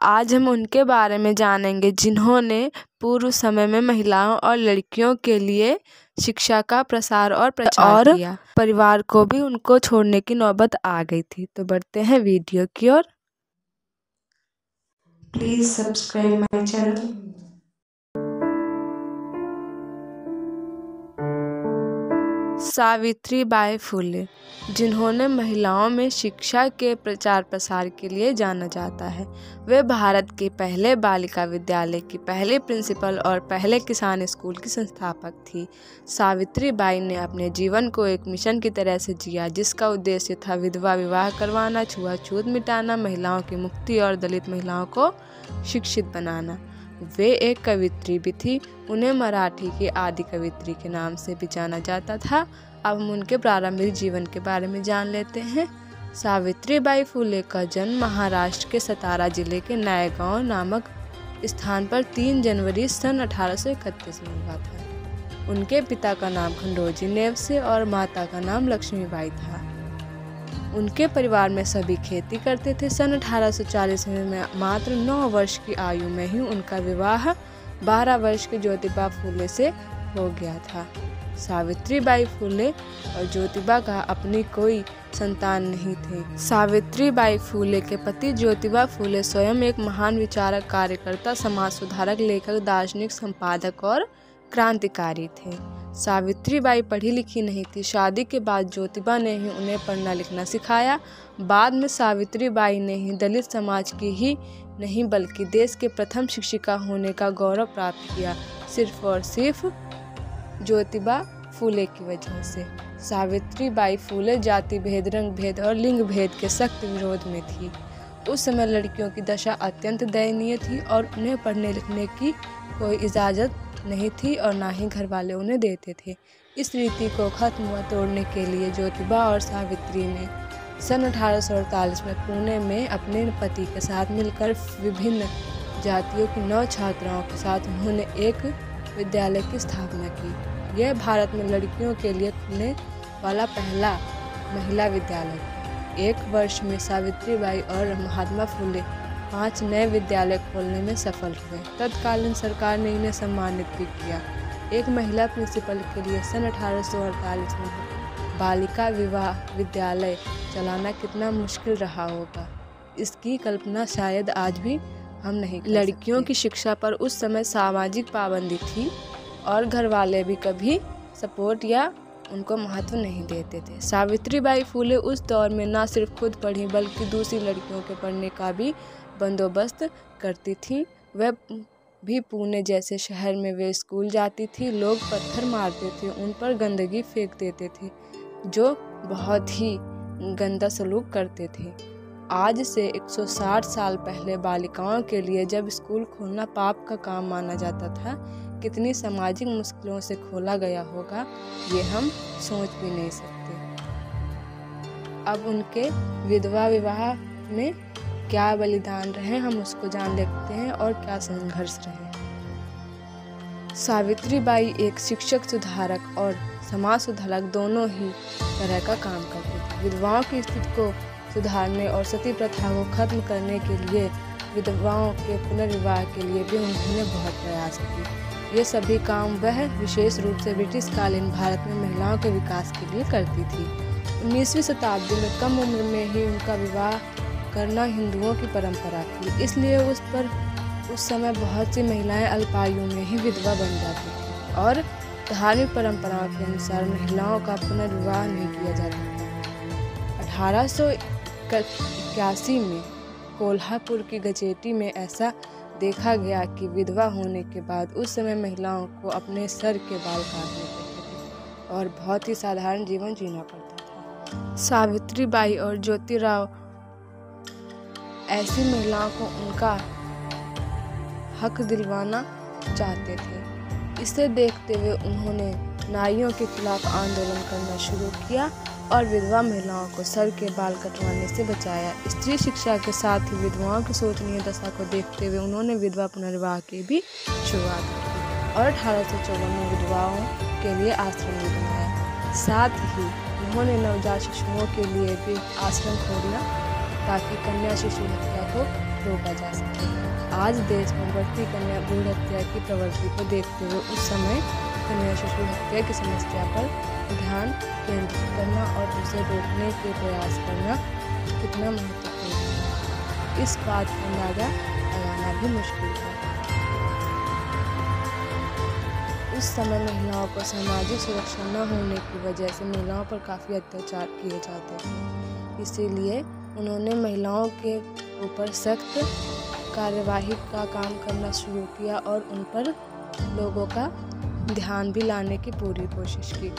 आज हम उनके बारे में जानेंगे जिन्होंने पूर्व समय में महिलाओं और लड़कियों के लिए शिक्षा का प्रसार और प्रचार किया। परिवार को भी उनको छोड़ने की नौबत आ गई थी। तो बढ़ते हैं वीडियो की ओर। Please subscribe my channel. Savitribai Phule, जिन्होंने महिलाओं में शिक्षा के प्रचार प्रसार के लिए जाना जाता है। वे भारत के पहले बालिका विद्यालय की पहले प्रिंसिपल और पहले किसान स्कूल की संस्थापक थी। सावित्रीबाई ने अपने जीवन को एक मिशन की तरह से जिया, जिसका उद्देश्य था विधवा विवाह करवाना, छुआछूत मिटाना, महिलाओं की मुक्ति और दलित महिलाओं को शिक्षित बनाना। वे एक कवित्री भी थी। उन्हें मराठी की आदि कवित्री के नाम से भी जाना जाता था। अब हम उनके प्रारंभिक जीवन के बारे में जान लेते हैं। सावित्रीबाई फुले का जन्म महाराष्ट्र के सतारा जिले के नायगांव नामक स्थान पर 3 जनवरी सन 1831 में हुआ था। उनके पिता का नाम खंडोजी नेवसे और माता का नाम लक्ष्मीबाई था। उनके परिवार में सभी खेती करते थे। सन 1840 में मात्र 9 वर्ष की आयु में ही उनका विवाह 12 वर्ष के ज्योतिबा फुले से हो गया था। सावित्रीबाई फुले और ज्योतिबा का अपनी कोई संतान नहीं थे। सावित्रीबाई फुले के पति ज्योतिबा फुले स्वयं एक महान विचारक, कार्यकर्ता, समाज सुधारक, लेखक, दार्शनिक, संपादक और क्रांतिकारी थे। सावित्रीबाई पढ़ी लिखी नहीं थी। शादी के बाद ज्योतिबा ने ही उन्हें पढ़ना लिखना सिखाया। बाद में सावित्रीबाई ने ही दलित समाज की ही नहीं बल्कि देश के प्रथम शिक्षिका होने का गौरव प्राप्त किया, सिर्फ और सिर्फ ज्योतिबा फुले की वजह से। सावित्रीबाई फुले जाति भेद, रंग भेद और लिंग भेद के सख्त विरोध में थी। उस समय लड़कियों की दशा अत्यंत दयनीय थी और उन्हें पढ़ने लिखने की कोई इजाज़त नहीं थी और ना ही घर वाले उन्हें देते थे। इस रीति को खत्म व तोड़ने के लिए ज्योतिबा और सावित्री ने सन 1848 में पुणे में अपने पति के साथ मिलकर विभिन्न जातियों की 9 छात्राओं के साथ उन्होंने एक विद्यालय की स्थापना की। यह भारत में लड़कियों के लिए खुलने वाला पहला महिला विद्यालय था। 1 वर्ष में सावित्रीबाई और महात्मा फुले 5 नए विद्यालय खोलने में सफल हुए। तत्कालीन सरकार ने इन्हें सम्मानित भी किया। एक महिला प्रिंसिपल के लिए सन 1848 में बालिका विवाह विद्यालय चलाना कितना मुश्किल रहा होगा, इसकी कल्पना शायद आज भी हम नहीं कर सकते। लड़कियों की शिक्षा पर उस समय सामाजिक पाबंदी थी और घर वाले भी कभी सपोर्ट या उनको महत्व नहीं देते थे। सावित्रीबाई फुले उस दौर में न सिर्फ खुद पढ़ी बल्कि दूसरी लड़कियों के पढ़ने का भी बंदोबस्त करती थी। वह भी पुणे जैसे शहर में वे स्कूल जाती थी। लोग पत्थर मारते थे, उन पर गंदगी फेंक देते थे, जो बहुत ही गंदा सलूक करते थे। आज से 160 साल पहले बालिकाओं के लिए जब स्कूल खोलना पाप का काम माना जाता था, कितनी सामाजिक मुश्किलों से खोला गया होगा ये हम सोच भी नहीं सकते। अब उनके विधवा विवाह में क्या बलिदान रहे हम उसको जान लेते हैं और क्या संघर्ष रहे। सावित्रीबाई एक शिक्षक, सुधारक और समाज सुधारक दोनों ही तरह का काम करती थी। विधवाओं की स्थिति को सुधारने और सती प्रथा को खत्म करने के लिए, विधवाओं के पुनर्विवाह के लिए भी उन्होंने बहुत प्रयास किए। ये सभी काम वह विशेष रूप से ब्रिटिश कालीन भारत में महिलाओं के विकास के लिए करती थी। 19वीं शताब्दी में कम उम्र में ही उनका विवाह करना हिंदुओं की परंपरा थी, इसलिए उस समय बहुत सी महिलाएं अल्पायु में ही विधवा बन जाती थी और धार्मिक परंपराओं के अनुसार महिलाओं का पुनर्विवाह नहीं किया जाता था। 1881 में कोल्हापुर की गजेटी में ऐसा देखा गया कि विधवा होने के बाद उस समय महिलाओं को अपने सर के बाल काटने पड़ते थे और बहुत ही साधारण जीवन जीना पड़ता था। सावित्रीबाई और ज्योतिराव ऐसी महिलाओं को उनका हक दिलवाना चाहते थे। इसे देखते हुए उन्होंने नारियों के खिलाफ आंदोलन करना शुरू किया और विधवा महिलाओं को सर के बाल कटवाने से बचाया। स्त्री शिक्षा के साथ ही विधवाओं की शोचनीय दशा को देखते हुए उन्होंने विधवा पुनर्विवाह की भी शुरुआत की और 1854 में विधवाओं के लिए आश्रम भी बनाया। साथ ही उन्होंने नवजात शिशुओं के लिए भी आश्रम खोला ताकि कन्या शिशु हत्या को रोका जा सके। आज देश में बढ़ती कन्या भ्रूण हत्या की प्रवृत्ति को देखते हुए उस समय कन्या शिशु हत्या की समस्या पर ध्यान केंद्रित करना और उसे रोकने के प्रयास करना कितना महत्वपूर्ण है, इस बात का अंदाजा लगाना भी मुश्किल है। उस समय महिलाओं को सामाजिक सुरक्षा न होने की वजह से महिलाओं पर काफ़ी अत्याचार किए जाते थे। इसीलिए उन्होंने महिलाओं के ऊपर सख्त कार्यवाही का काम करना शुरू किया और उन पर लोगों का ध्यान भी लाने की पूरी कोशिश की।